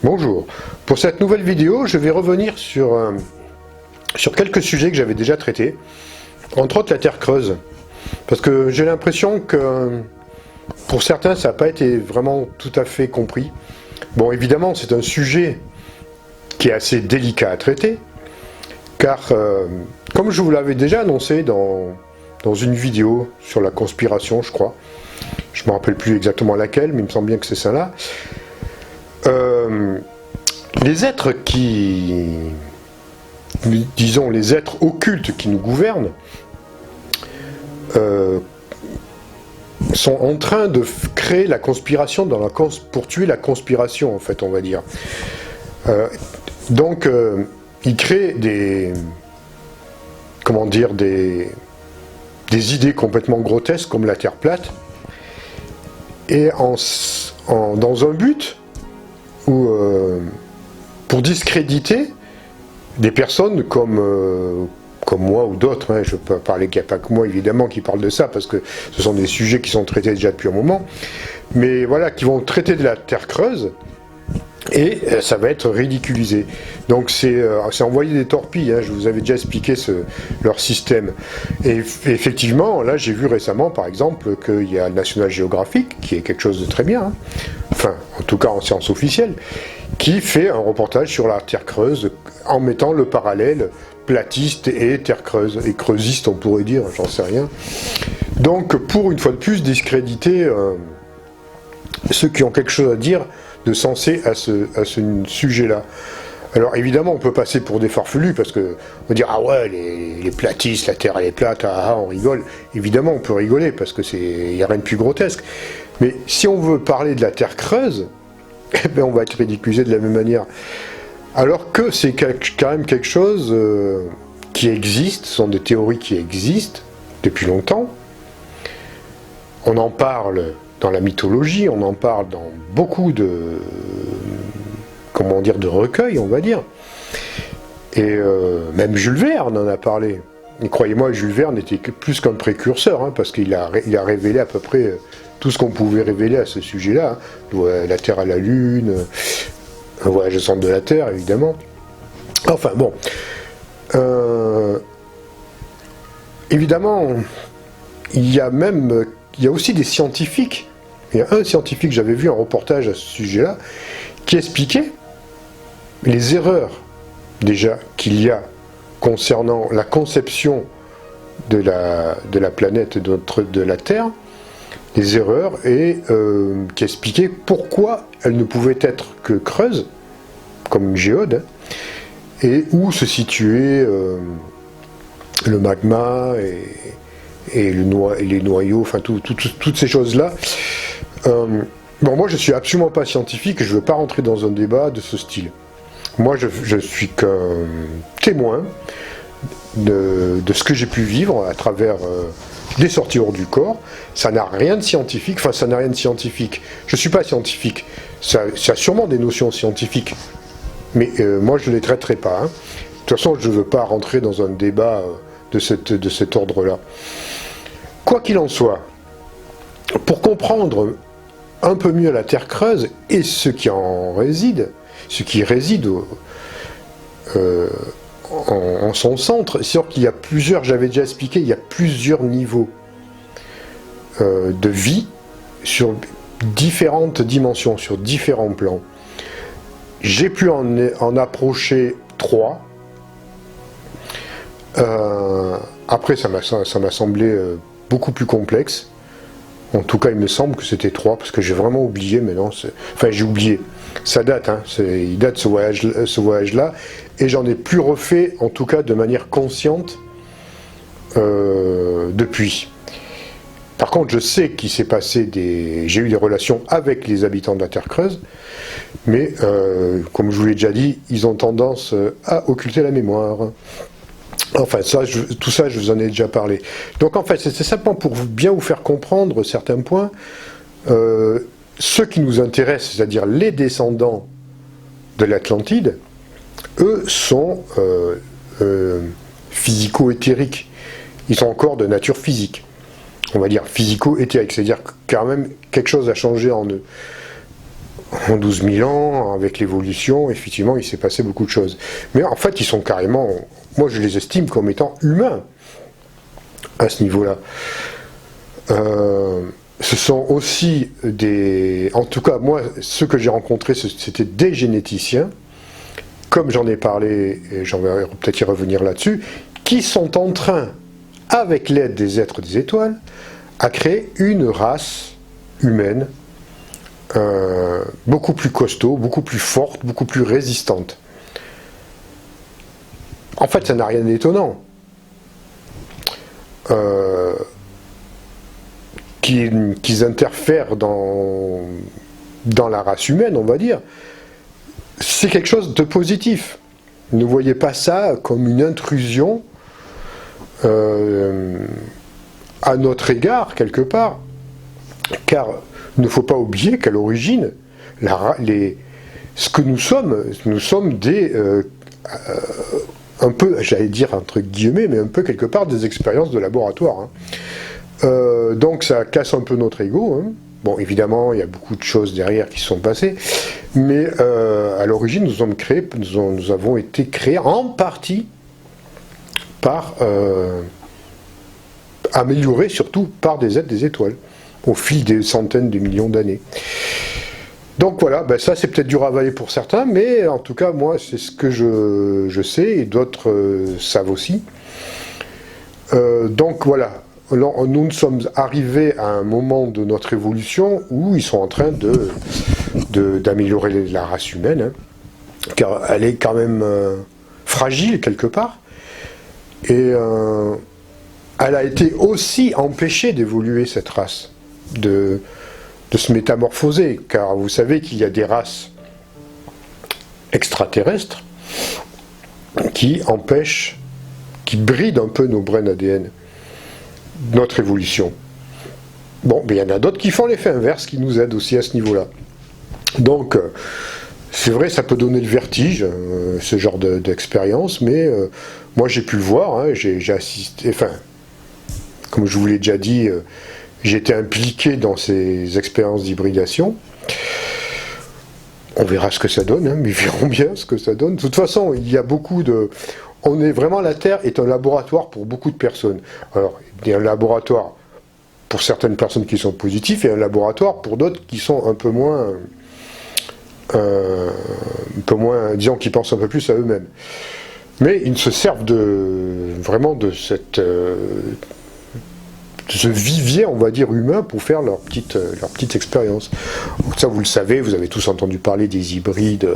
Bonjour, pour cette nouvelle vidéo, je vais revenir sur quelques sujets que j'avais déjà traités, entre autres la Terre creuse, parce que j'ai l'impression que pour certains ça n'a pas été vraiment tout à fait compris. Bon, évidemment c'est un sujet qui est assez délicat à traiter, car comme je vous l'avais déjà annoncé dans une vidéo sur la conspiration, je crois, je ne me rappelle plus exactement laquelle, mais il me semble bien que c'est celle-là. Les êtres disons les êtres occultes qui nous gouvernent, sont en train de créer la conspiration pour tuer la conspiration, en fait, on va dire. Donc, ils créent des idées complètement grotesques comme la Terre plate, et dans un but où, pour discréditer des personnes comme moi ou d'autres, hein, je peux parler qu'il n'y a pas que moi évidemment qui parle de ça, parce que ce sont des sujets qui sont traités déjà depuis un moment, mais voilà, qui vont traiter de la Terre creuse, et ça va être ridiculisé. Donc c'est envoyer des torpilles, hein, je vous avais déjà expliqué leur système. Et effectivement, là j'ai vu récemment par exemple qu'il y a National Geographic, qui est quelque chose de très bien, hein, enfin en tout cas en sciences officielles, qui fait un reportage sur la Terre creuse en mettant le parallèle platiste et Terre creuse, et creusiste on pourrait dire, j'en sais rien. Donc pour une fois de plus discréditer ceux qui ont quelque chose à dire de sensé à ce sujet-là. Alors évidemment on peut passer pour des farfelus, parce que on va dire ah ouais les platistes, la Terre elle est plate, on rigole. Évidemment on peut rigoler parce que il n'y a rien de plus grotesque. Mais si on veut parler de la Terre creuse, eh bien, on va être ridiculisé de la même manière. Alors que c'est quand même quelque chose qui existe, ce sont des théories qui existent depuis longtemps. On en parle dans la mythologie, on en parle dans beaucoup de recueils, on va dire. Et même Jules Verne en a parlé. Et croyez-moi, Jules Verne n'était que plus qu'un précurseur, hein, parce qu'il a révélé à peu près tout ce qu'on pouvait révéler à ce sujet-là. Hein. La Terre à la Lune, un voyage au centre de la Terre, évidemment. Enfin, bon. Évidemment, il y a aussi des scientifiques. Il y a un scientifique, j'avais vu un reportage à ce sujet-là, qui expliquait les erreurs, déjà, qu'il y a concernant la conception de la planète, de la Terre, les erreurs, et qui expliquait pourquoi elle ne pouvait être que creuse, comme une géode, hein, et où se situait le magma et les noyaux, enfin toutes ces choses-là. Bon, moi je suis absolument pas scientifique et je veux pas rentrer dans un débat de ce style. Moi je suis qu'un témoin de ce que j'ai pu vivre à travers des sorties hors du corps. Ça n'a rien de scientifique, enfin ça n'a rien de scientifique. Je suis pas scientifique, ça a sûrement des notions scientifiques, mais moi je ne les traiterai pas. Hein. De toute façon je ne veux pas rentrer dans un débat de cet ordre-là. Quoi qu'il en soit, pour comprendre un peu mieux la Terre creuse et ce qui réside en son centre, c'est sûr qu'il y a j'avais déjà expliqué, il y a plusieurs niveaux de vie sur différentes dimensions, sur différents plans. J'ai pu en approcher 3. Après ça m'a semblé beaucoup plus complexe. En tout cas, il me semble que c'était 3, parce que j'ai vraiment oublié maintenant. Enfin, j'ai oublié. Ça date, hein. Il date ce voyage-là, et j'en ai plus refait, en tout cas de manière consciente, depuis. Par contre, je sais qu'il s'est passé j'ai eu des relations avec les habitants de la Terre creuse, mais comme je vous l'ai déjà dit, ils ont tendance à occulter la mémoire. Enfin, tout ça, je vous en ai déjà parlé. Donc en fait, c'est simplement pour bien vous faire comprendre certains points. Ceux qui nous intéressent, c'est-à-dire les descendants de l'Atlantide, eux sont physico-éthériques. Ils sont encore de nature physique. On va dire physico-éthérique, c'est-à-dire que quand même quelque chose a changé en eux. en 12 000 ans, avec l'évolution, effectivement, il s'est passé beaucoup de choses. Mais en fait, ils sont carrément, moi je les estime comme étant humains à ce niveau-là. Ce sont aussi des... En tout cas, moi, ceux que j'ai rencontrés, c'était des généticiens, comme j'en ai parlé, et j'en vais peut-être y revenir là-dessus, qui sont en train, avec l'aide des êtres des étoiles, à créer une race humaine beaucoup plus costaud, beaucoup plus forte, beaucoup plus résistante. En fait, ça n'a rien d'étonnant. Qu'ils interfèrent dans la race humaine, on va dire, c'est quelque chose de positif. Ne voyez pas ça comme une intrusion à notre égard, quelque part, car il ne faut pas oublier qu'à l'origine, ce que nous sommes des... un peu, j'allais dire entre guillemets, mais un peu quelque part des expériences de laboratoire. Hein. Donc ça casse un peu notre ego. Hein. Bon, évidemment, il y a beaucoup de choses derrière qui se sont passées, mais à l'origine, nous avons été créés en partie par... améliorés surtout par des êtres des étoiles, au fil des centaines de millions d'années. Donc voilà, ben ça c'est peut-être dur à avaler pour certains, mais en tout cas, moi, c'est ce que je sais, et d'autres savent aussi. Donc voilà, nous sommes arrivés à un moment de notre évolution où ils sont en train d'améliorer la race humaine, hein, car elle est quand même fragile quelque part, et elle a été aussi empêchée d'évoluer, cette race, de se métamorphoser, car vous savez qu'il y a des races extraterrestres qui empêchent, qui brident un peu nos brins ADN, notre évolution. Bon, mais il y en a d'autres qui font l'effet inverse, qui nous aident aussi à ce niveau-là. Donc, c'est vrai, ça peut donner le vertige, ce genre d'expérience, mais moi j'ai pu le voir, hein, j'ai assisté, enfin, comme je vous l'ai déjà dit, j'ai été impliqué dans ces expériences d'hybridation. On verra ce que ça donne, hein, mais verrons bien ce que ça donne. De toute façon, il y a beaucoup de... la Terre est un laboratoire pour beaucoup de personnes. Alors, il y a un laboratoire pour certaines personnes qui sont positives et un laboratoire pour d'autres qui sont un peu moins, disons, qui pensent un peu plus à eux-mêmes. Mais ils se servent vraiment de ce vivier, on va dire, humain pour faire leur petite expérience. Donc ça, vous le savez, vous avez tous entendu parler des hybrides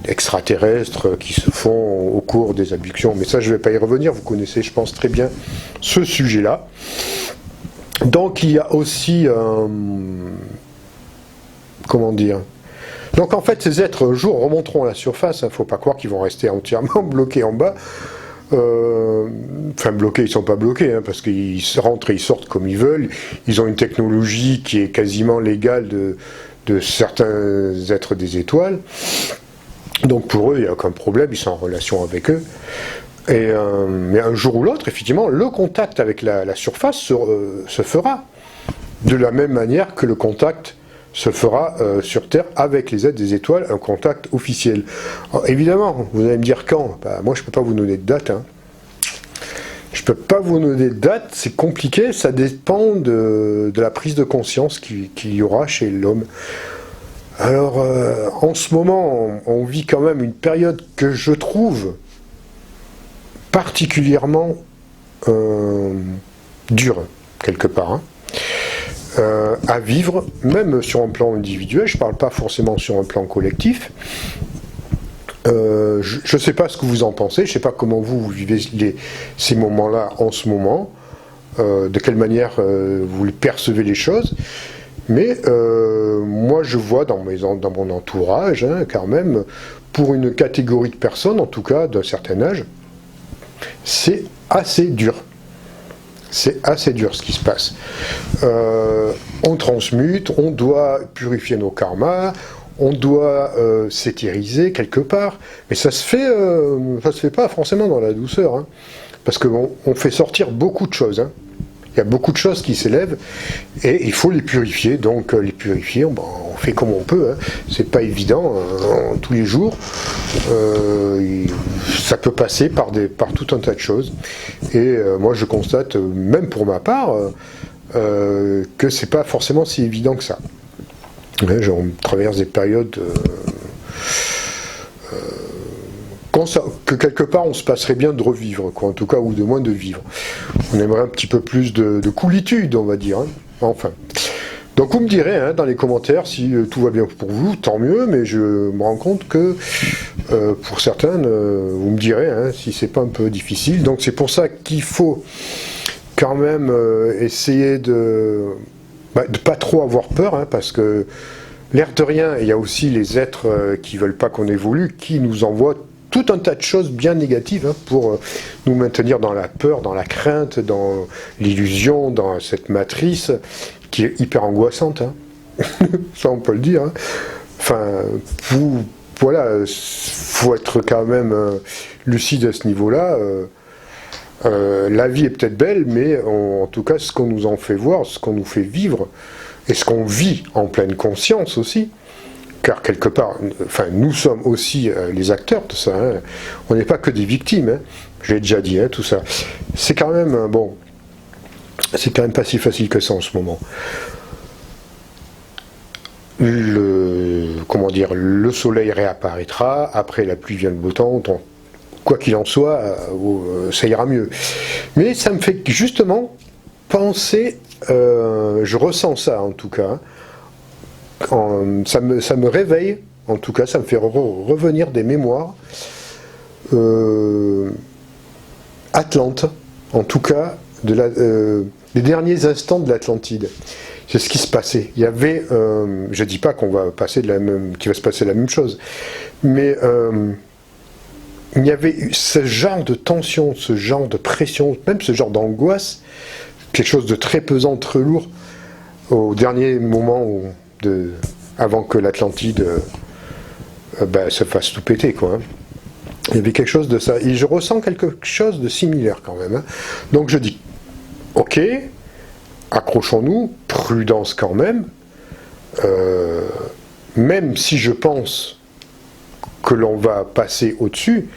extraterrestres qui se font au cours des abductions, mais ça, je ne vais pas y revenir, vous connaissez, je pense, très bien ce sujet-là. Donc, il y a aussi... comment dire ? Donc, en fait, ces êtres, un jour, remonteront à la surface, il ne faut pas croire qu'ils vont rester entièrement bloqués en bas. Enfin, bloqués, ils ne sont pas bloqués, hein, parce qu'ils rentrent et ils sortent comme ils veulent. Ils ont une technologie qui est quasiment légale de certains êtres des étoiles. Donc pour eux, il n'y a aucun problème, ils sont en relation avec eux. Mais un jour ou l'autre, effectivement, le contact avec la surface se fera. De la même manière que le contact se fera sur Terre avec les êtres des étoiles, un contact officiel. Alors, évidemment, vous allez me dire quand ? Bah, moi, je ne peux pas vous donner de date. Hein. Je ne peux pas vous donner de date, c'est compliqué, ça dépend de la prise de conscience qu'il y aura chez l'homme. Alors, en ce moment, on vit quand même une période que je trouve particulièrement dure, quelque part. Hein. À vivre, même sur un plan individuel, je ne parle pas forcément sur un plan collectif. Je ne sais pas ce que vous en pensez, je ne sais pas comment vous vivez ces moments-là en ce moment, de quelle manière vous percevez les choses, mais moi je vois dans mon entourage, hein, quand même, pour une catégorie de personnes, en tout cas d'un certain âge, c'est assez dur. C'est assez dur ce qui se passe. On transmute, on doit purifier nos karmas, on doit s'éthériser quelque part, mais ça se fait pas forcément dans la douceur, hein, parce que on fait sortir beaucoup de choses. Hein. Il y a beaucoup de choses qui s'élèvent et il faut les purifier. Donc les purifier, on fait comme on peut, hein. C'est pas évident, tous les jours. Ça peut passer par tout un tas de choses. Et moi je constate, même pour ma part, que c'est pas forcément si évident que ça. On traverse des périodes que quelque part on se passerait bien de revivre, quoi, en tout cas, ou de moins de vivre. On aimerait un petit peu plus de coolitude, on va dire, hein. Enfin. Donc vous me direz, hein, dans les commentaires si tout va bien pour vous, tant mieux, mais je me rends compte que pour certains, vous me direz, hein, si c'est pas un peu difficile. Donc c'est pour ça qu'il faut quand même essayer de pas trop avoir peur, hein, parce que l'air de rien, il y a aussi les êtres qui veulent pas qu'on évolue, qui nous envoient tout un tas de choses bien négatives, hein, pour nous maintenir dans la peur, dans la crainte, dans l'illusion, dans cette matrice qui est hyper angoissante, hein. Ça on peut le dire, hein. Enfin, voilà, faut être quand même lucide à ce niveau-là. La vie est peut-être belle, mais en tout cas, ce qu'on nous en fait voir, ce qu'on nous fait vivre, et ce qu'on vit en pleine conscience aussi, car quelque part, enfin, nous sommes aussi les acteurs de ça, hein. On n'est pas que des victimes, hein. Je l'ai déjà dit, hein, tout ça. C'est quand même, bon, c'est quand même pas si facile que ça en ce moment. Comment dire, le soleil réapparaîtra, après la pluie vient le beau temps, quoi qu'il en soit, ça ira mieux. Mais ça me fait justement penser, je ressens ça en tout cas, ça me réveille, en tout cas, ça me fait revenir des mémoires Atlante, en tout cas, des derniers instants de l'Atlantide. C'est ce qui se passait. Il y avait, je dis pas qu'il va se passer la même chose, mais il y avait ce genre de tension, ce genre de pression, même ce genre d'angoisse, quelque chose de très pesant, très lourd, au dernier moment avant que l'Atlantide se fasse tout péter, quoi, hein. Il y avait quelque chose de ça, et je ressens quelque chose de similaire quand même, hein. Donc je dis, ok, accrochons-nous, prudence quand même, même si je pense que l'on va passer au-dessus,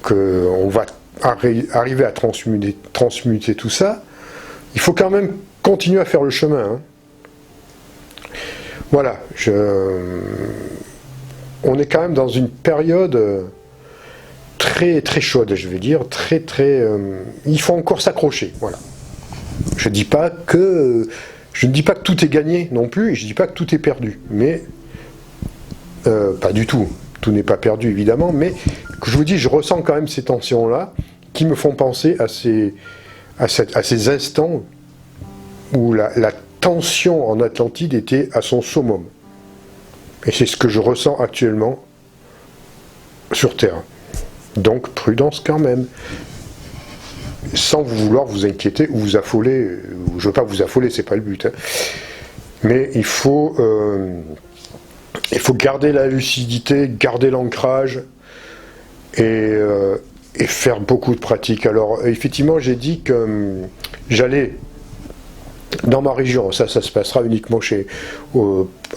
qu'on va arriver à transmuter tout ça, il faut quand même continuer à faire le chemin, hein. Voilà, on est quand même dans une période très très chaude, je vais dire, il faut encore s'accrocher, voilà. Je ne dis pas que tout est gagné non plus, et je ne dis pas que tout est perdu, mais pas du tout. Tout n'est pas perdu évidemment, mais que je vous dis, je ressens quand même ces tensions-là qui me font penser à ces instants où la tension en Atlantide était à son summum. Et c'est ce que je ressens actuellement sur Terre. Donc prudence quand même. Sans vouloir vous inquiéter ou vous affoler. Je ne veux pas vous affoler, c'est pas le but, hein. Mais il faut garder la lucidité, garder l'ancrage et faire beaucoup de pratiques. Alors effectivement, j'ai dit que j'allais dans ma région, ça se passera uniquement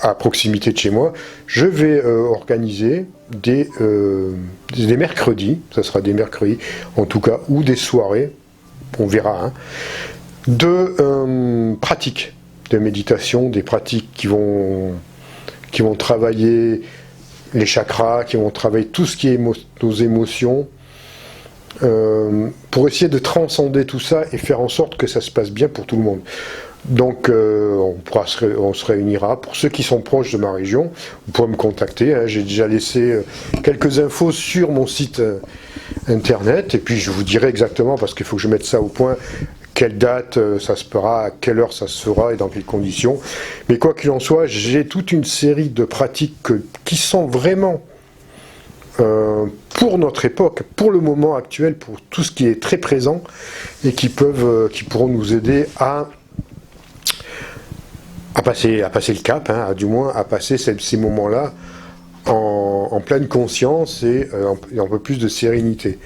à proximité de chez moi. Je vais organiser des mercredis, ça sera des mercredis en tout cas, ou des soirées, on verra, hein, de pratiques de méditation, des pratiques qui vont travailler les chakras, qui vont travailler tout ce qui est nos émotions, pour essayer de transcender tout ça et faire en sorte que ça se passe bien pour tout le monde. Donc on se réunira. Pour ceux qui sont proches de ma région, vous pourrez me contacter, hein. J'ai déjà laissé quelques infos sur mon site internet, et puis je vous dirai exactement, parce qu'il faut que je mette ça au point, quelle date ça se fera, à quelle heure ça se fera et dans quelles conditions. Mais quoi qu'il en soit, j'ai toute une série de pratiques qui sont vraiment pour notre époque, pour le moment actuel, pour tout ce qui est très présent, et qui pourront nous aider à passer le cap, hein, du moins à passer ces moments-là en pleine conscience et un peu plus de sérénité.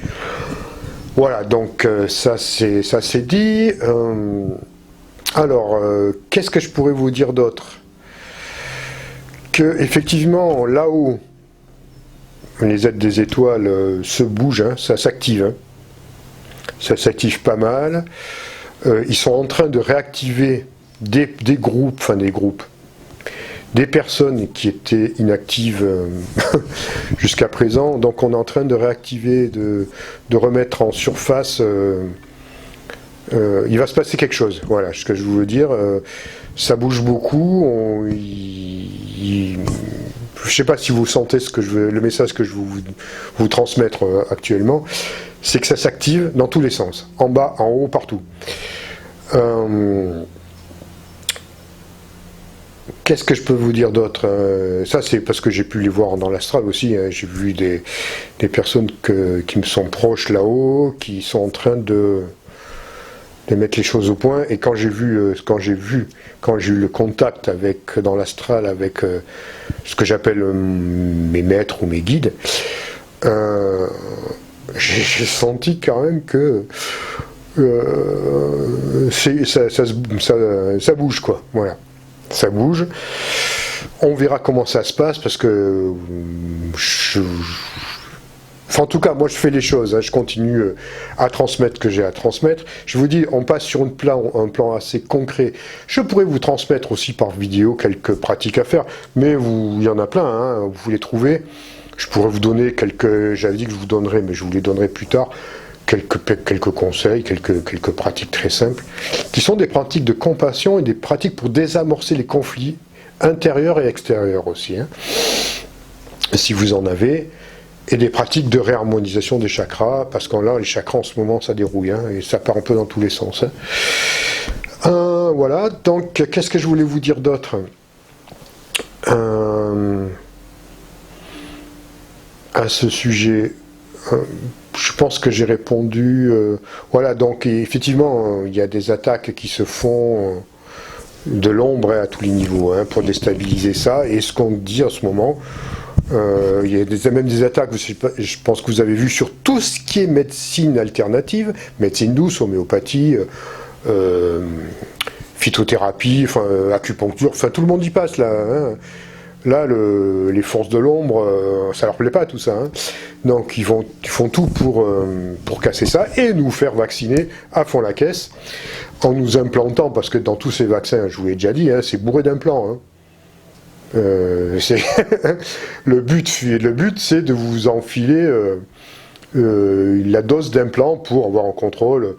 Voilà, donc ça c'est dit. Alors, qu'est-ce que je pourrais vous dire d'autre? effectivement, là-haut, les aides des étoiles se bougent, hein, ça s'active. Hein. Ça s'active pas mal. Ils sont en train de réactiver des groupes, des personnes qui étaient inactives jusqu'à présent. Donc on est en train de réactiver, de remettre en surface. Il va se passer quelque chose. Voilà ce que je veux dire. Ça bouge beaucoup. Je ne sais pas si vous sentez le message que je veux vous transmettre actuellement. C'est que ça s'active dans tous les sens. En bas, en haut, partout. Qu'est-ce que je peux vous dire d'autre? Ça, c'est parce que j'ai pu les voir dans l'astral aussi. Hein. J'ai vu des personnes qui me sont proches là-haut, qui sont en train de mettre les choses au point. Et quand j'ai eu le contact dans l'astral avec ce que j'appelle mes maîtres ou mes guides, j'ai senti quand même que ça bouge, quoi. Voilà. Ça bouge. On verra comment ça se passe parce que en tout cas, moi je fais les choses, hein, je continue à transmettre ce que j'ai à transmettre. Je vous dis, on passe sur un plan assez concret. Je pourrais vous transmettre aussi par vidéo quelques pratiques à faire, mais il y en a plein, hein, vous les trouvez. Je pourrais vous donner j'avais dit que je vous donnerais, mais je vous les donnerai plus tard, quelques conseils, quelques pratiques très simples, qui sont des pratiques de compassion et des pratiques pour désamorcer les conflits intérieurs et extérieurs aussi, hein, si vous en avez, et des pratiques de réharmonisation des chakras, parce que là, les chakras en ce moment, ça dérouille, hein, et ça part un peu dans tous les sens. Hein. Voilà, donc, qu'est-ce que je voulais vous dire d'autre? À ce sujet, je pense que j'ai répondu. Voilà, donc effectivement, il y a des attaques qui se font de l'ombre à tous les niveaux, hein, pour déstabiliser ça. Et ce qu'on dit en ce moment, il y a même des attaques, je pense que vous avez vu, sur tout ce qui est médecine alternative, médecine douce, homéopathie, phytothérapie, acupuncture, tout le monde y passe là. Hein. Là, les forces de l'ombre, ça leur plaît pas tout ça. Hein. Donc ils font tout pour casser ça et nous faire vacciner à fond la caisse en nous implantant, parce que dans tous ces vaccins, je vous l'ai déjà dit, hein, c'est bourré d'implants. Hein. Le but, c'est de vous enfiler la dose d'implants pour avoir un contrôle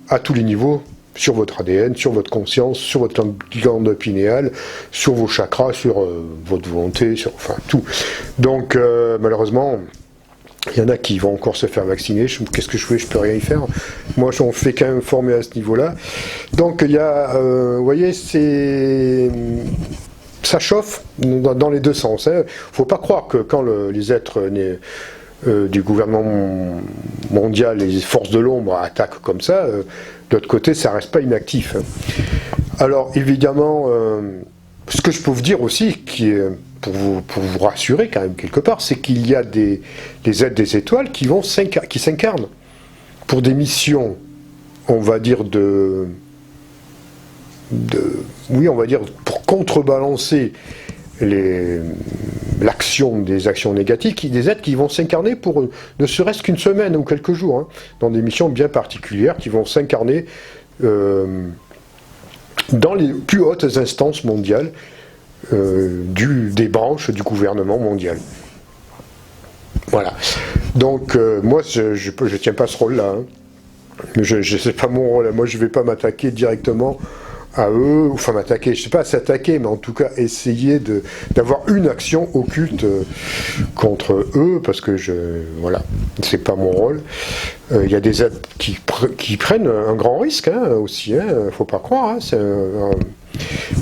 à tous les niveaux, sur votre ADN, sur votre conscience, sur votre glande pinéale, sur vos chakras, sur votre volonté, enfin tout. Donc malheureusement, il y en a qui vont encore se faire vacciner. Qu'est-ce que je fais? Je peux rien y faire. Moi, on fait quand même former à ce niveau-là. Donc il y a, vous voyez, ça chauffe dans les deux sens. Hein. Faut pas croire que quand les êtres du gouvernement mondial, les forces de l'ombre attaquent comme ça, de l'autre côté, ça reste pas inactif. Hein. Alors, évidemment, ce que je peux vous dire aussi, pour vous rassurer quand même quelque part, c'est qu'il y a des aides des étoiles qui s'incarnent pour des missions, on va dire oui, on va dire pour contrebalancer l'action des actions négatives, des êtres qui vont s'incarner pour ne serait-ce qu'une semaine ou quelques jours, hein, dans des missions bien particulières qui vont s'incarner dans les plus hautes instances mondiales des branches du gouvernement mondial. Voilà. Donc moi je tiens pas ce rôle-là. Hein. C'est pas mon rôle. Moi je vais pas m'attaquer directement à eux, enfin m'attaquer, je sais pas s'attaquer, mais en tout cas essayer d'avoir une action occulte contre eux, parce que voilà, c'est pas mon rôle. Il y a des aides qui prennent un grand risque, hein, aussi, hein, faut pas croire, hein,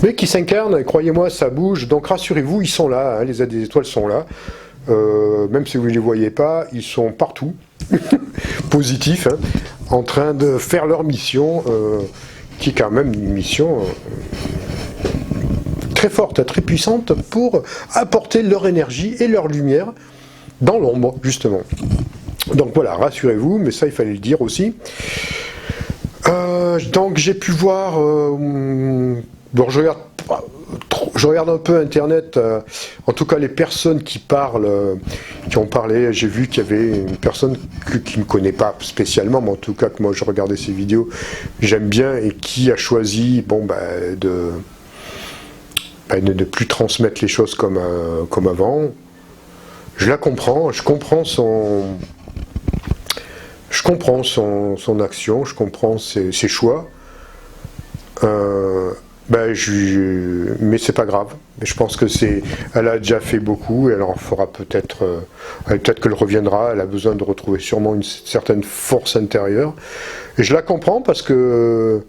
mais qui s'incarnent, croyez-moi, ça bouge, donc rassurez-vous, ils sont là, hein, les aides des étoiles sont là, même si vous ne les voyez pas, ils sont partout, positifs, hein, en train de faire leur mission, qui est quand même une mission très forte, très puissante pour apporter leur énergie et leur lumière dans l'ombre, justement. Donc voilà, rassurez-vous, mais ça il fallait le dire aussi. Donc j'ai pu voir, bon je regarde je regarde un peu Internet, en tout cas les personnes qui parlent, qui ont parlé, j'ai vu qu'il y avait une personne qui ne me connaît pas spécialement, mais en tout cas que moi je regardais ses vidéos, j'aime bien, et qui a choisi de ne plus transmettre les choses comme avant. Je la comprends, je comprends son action, je comprends ses choix. Mais c'est pas grave. Je pense que elle a déjà fait beaucoup, elle en fera peut-être qu'elle reviendra. Elle a besoin de retrouver sûrement une certaine force intérieure. Et je la comprends parce que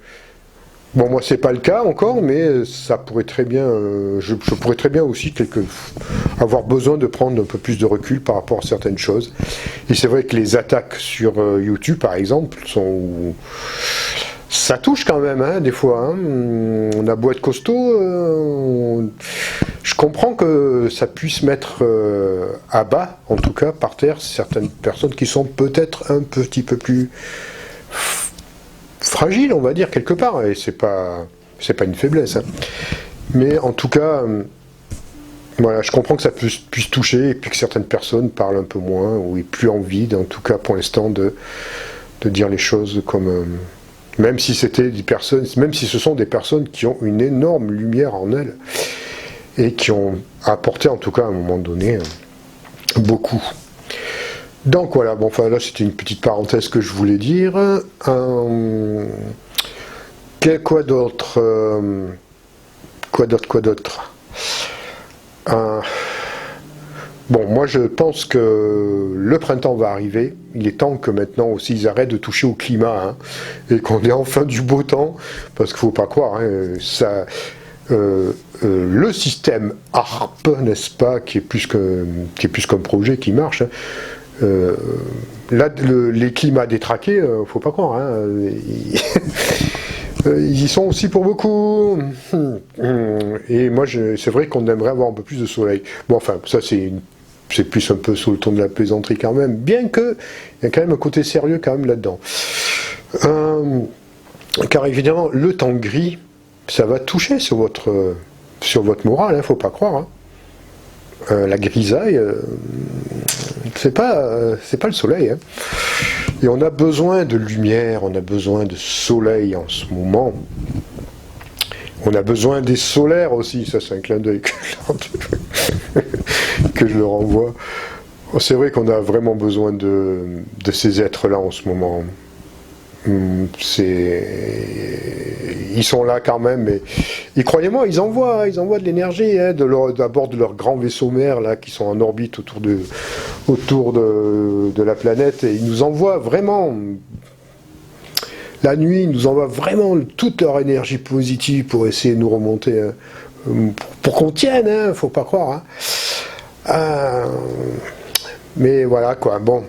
bon, moi c'est pas le cas encore, mais ça pourrait très bien, je pourrais très bien aussi avoir besoin de prendre un peu plus de recul par rapport à certaines choses. Et c'est vrai que les attaques sur YouTube, par exemple, ça touche quand même, hein, des fois. Hein. On a beau être costaud, je comprends que ça puisse mettre à bas, en tout cas par terre, certaines personnes qui sont peut-être un petit peu plus fragiles, on va dire, quelque part. Et c'est pas une faiblesse. Hein. Mais en tout cas, voilà, je comprends que ça puisse toucher, et puis que certaines personnes parlent un peu moins, ou aient plus envie, en tout cas pour l'instant, de dire les choses comme... même si c'était des personnes, même si ce sont des personnes qui ont une énorme lumière en elles et qui ont apporté, en tout cas à un moment donné, beaucoup. Donc voilà, bon, enfin là c'était une petite parenthèse que je voulais dire. Quoi d'autre Bon, moi je pense que le printemps va arriver. Il est temps que maintenant aussi ils arrêtent de toucher au climat, hein, et qu'on ait enfin du beau temps, parce qu'il ne faut pas croire, hein, le système ARP, n'est-ce pas, qui est plus qu'un projet qui marche. Hein, là, les climats détraqués, faut pas croire. Hein, ils y sont aussi pour beaucoup. Et moi, c'est vrai qu'on aimerait avoir un peu plus de soleil. Bon, enfin, ça c'est plus un peu sous le ton de la plaisanterie quand même, bien que il y a quand même un côté sérieux quand même là-dedans. Car évidemment, le temps gris, ça va toucher sur votre morale, hein, faut pas croire. Hein. La grisaille, c'est pas le soleil. Hein. Et on a besoin de lumière, on a besoin de soleil en ce moment. On a besoin des solaires aussi, ça c'est un clin d'œil que je le renvoie. C'est vrai qu'on a vraiment besoin de ces êtres-là en ce moment. Ils sont là quand même, et croyez-moi, ils envoient de l'énergie, hein, d'abord de leurs grands vaisseaux mères là, qui sont en orbite autour de la planète, et ils nous envoient vraiment, la nuit, ils nous envoient vraiment toute leur énergie positive pour essayer de nous remonter, hein, pour qu'on tienne, hein, faut pas croire. Hein. Mais voilà quoi, bon.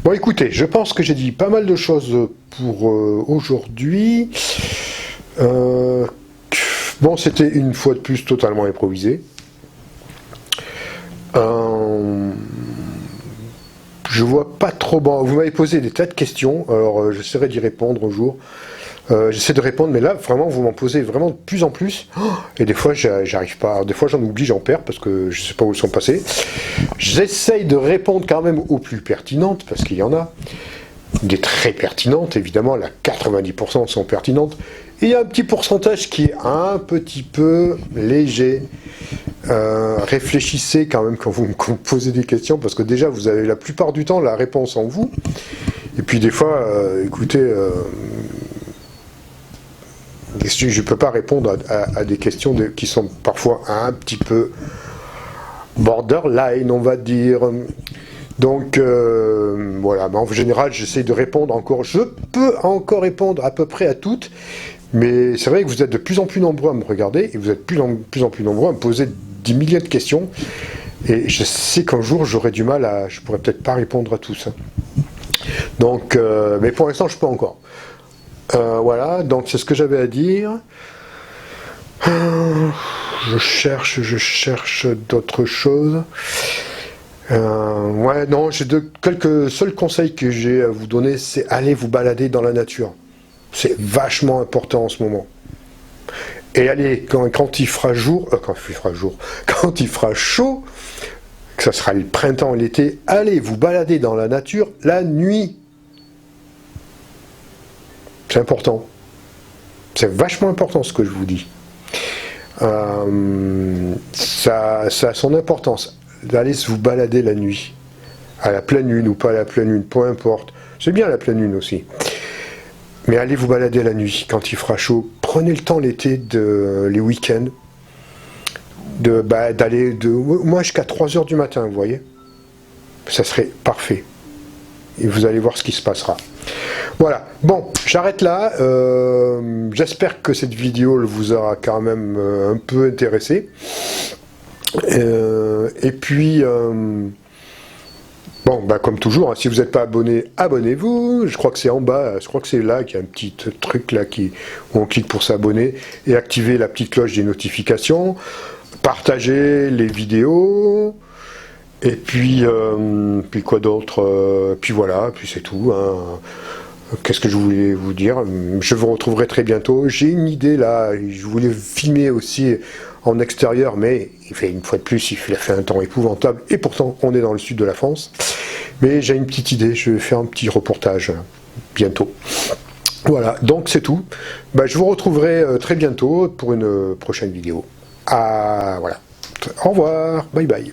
Bon, écoutez, je pense que j'ai dit pas mal de choses pour aujourd'hui. Bon, c'était une fois de plus totalement improvisé. Je vois pas trop... Bon, vous m'avez posé des tas de questions, alors j'essaierai d'y répondre un jour. J'essaie de répondre, mais là, vraiment, vous m'en posez vraiment de plus en plus. Et des fois, j'arrive pas. Alors, des fois, j'en oublie, j'en perds, parce que je sais pas où elles sont passées. J'essaye de répondre quand même aux plus pertinentes, parce qu'il y en a. Des très pertinentes, évidemment, là, 90% sont pertinentes. Et il y a un petit pourcentage qui est un petit peu léger. Réfléchissez quand même quand vous me posez des questions, parce que déjà, vous avez la plupart du temps la réponse en vous. Et puis des fois, écoutez... je ne peux pas répondre à des questions qui sont parfois un petit peu borderline, on va dire. Donc, voilà. Mais en général, j'essaie de répondre encore. Je peux encore répondre à peu près à toutes. Mais c'est vrai que vous êtes de plus en plus nombreux à me regarder. Et vous êtes de plus en plus nombreux à me poser des milliers de questions. Et je sais qu'un jour, j'aurai du mal à... Je pourrais peut-être pas répondre à tous. Hein. Donc, mais pour l'instant, je peux encore. Voilà, donc c'est ce que j'avais à dire. Je cherche d'autres choses. Ouais, non, j'ai quelques seuls conseils que j'ai à vous donner, c'est aller vous balader dans la nature. C'est vachement important en ce moment. Et allez, quand il fera jour, quand il fera chaud, que ça sera le printemps, l'été, allez vous balader dans la nature la nuit. C'est important. C'est vachement important ce que je vous dis. Ça a son importance d'aller vous balader la nuit. À la pleine lune ou pas à la pleine lune, peu importe. C'est bien la pleine lune aussi. Mais allez vous balader la nuit quand il fera chaud. Prenez le temps l'été, les week-ends, d'aller moi jusqu'à 3h du matin, vous voyez. Ça serait parfait. Et vous allez voir ce qui se passera. Voilà, bon, j'arrête là. J'espère que cette vidéo vous aura quand même un peu intéressé. Et puis, bon, comme toujours, hein, si vous n'êtes pas abonné, abonnez-vous. Je crois que c'est en bas, je crois que c'est là qu'il y a un petit truc là où on clique pour s'abonner et activer la petite cloche des notifications. Partagez les vidéos. Et puis quoi d'autre, puis voilà, puis c'est tout. Hein. Qu'est-ce que je voulais vous dire? Je vous retrouverai très bientôt. J'ai une idée là, je voulais filmer aussi en extérieur, mais il fait une fois de plus, il fait un temps épouvantable, et pourtant on est dans le sud de la France. Mais j'ai une petite idée, je vais faire un petit reportage bientôt. Voilà, donc c'est tout. Je vous retrouverai très bientôt pour une prochaine vidéo. Voilà. Au revoir, bye bye.